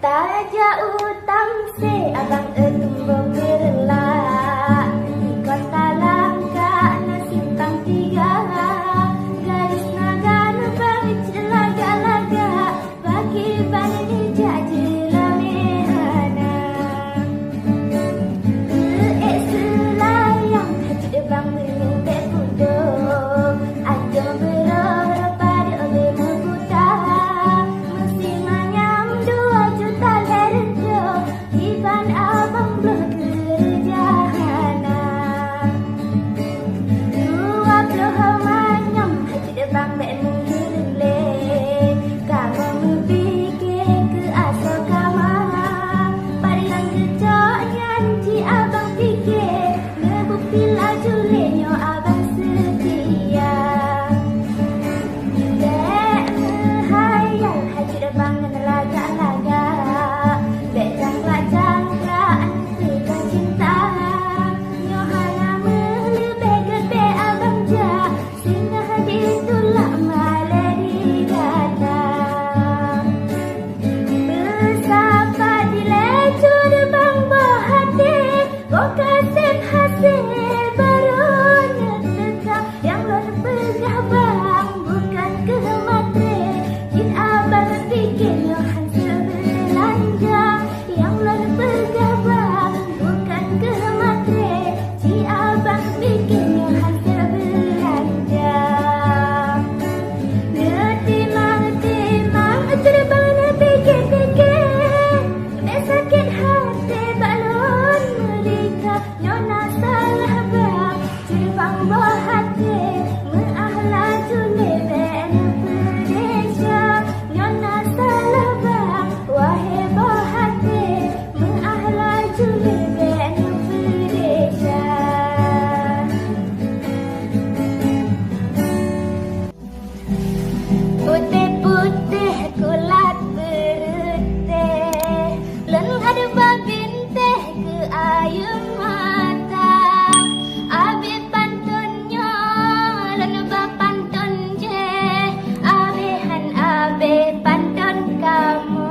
Taja utang se abang tumbo berelak di kota Langka na simpang 3 garis naga nu bangit laga-laga bagi bani jaji lamehana selayang haji bang menyimpe pundo aja berora pada oleh muda mesti manyam 2 juta lerjo iban abang bekerja hana 20 manyam haji bang menurle kamu memikir ke asal kamar pariang kecoknya nanti abang fikir ngebukti laju lenyo abang setia dek menghayal haji bang laga-laga dek jangkrak-jangkrak nantikan cinta nyohana melebih gede abang jak singgah di tulak malah di dada bersapa di lecu debang bohati kau kasih hasil baru tetap yang luar pegah bang bukan ke matre jin abang bikin yohan sebelanja yang luar pegah bang bukan ke matre jin abang bikin yohan sebelanja ngetimang terbang nepikir-pikir sakit hati balon mereka nyona salah bang terbang bohati menahla juleben perdesya nyona salah bang wahai bohati menahla juleben perdesya putih-putih kulat berutih len ada babin teh ke air mata abi pantunnya len bapantun je abihan abi pantun kamu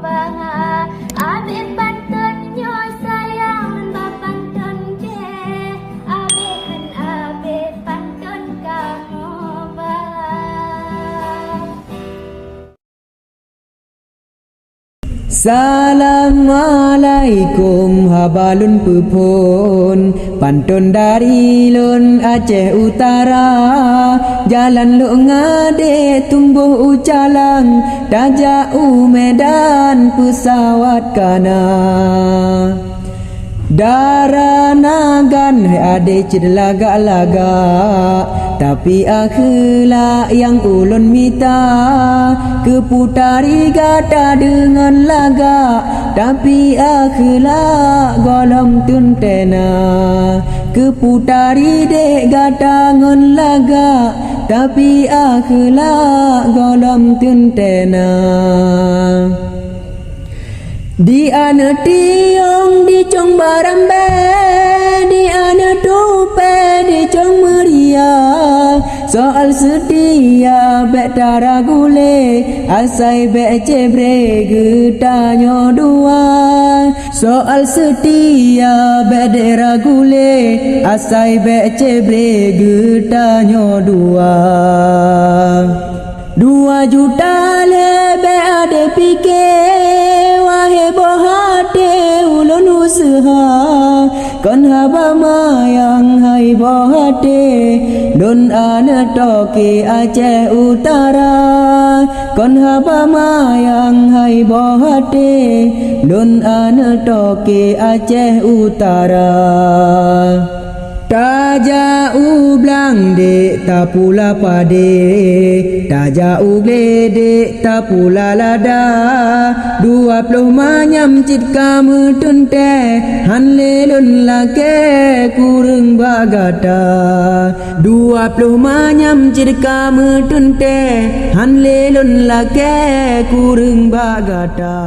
bangga abi pantunnya sayang len bapantun je abihan abi pantun kamu bangga. Assalamualaikum habalun pupun pantun dari lun Aceh Utara jalan lu ngade tumbuh ucalang tajau medan pesawat kana daranagan ade cedelaga-laga tapi akhlak yang ulun minta keputari gata dengan laga tapi akhlak golong tuntena keputari dek gata dengan laga tapi akhlak golong tuntena di ana tiong di cong barambe di ana tupe di cong meriah soal setia bek tara gule asai bek cebre getanyo dua soal setia bek dera gule asai bek cebre getanyo dua 2 juta lebe ade pikir wahai bohate ulun usaha kon haba mayang hai bohate don ana toke Aceh Utara kon haba mayang hai bohate don ana toke Aceh Utara Taja ublang dek tapula pade Taja uglede tapula lada 20 manyam cit kamu tunte hanle lun lake kurung bagata 20 manyam cit kamu tunte hanle lun lake kurung bagata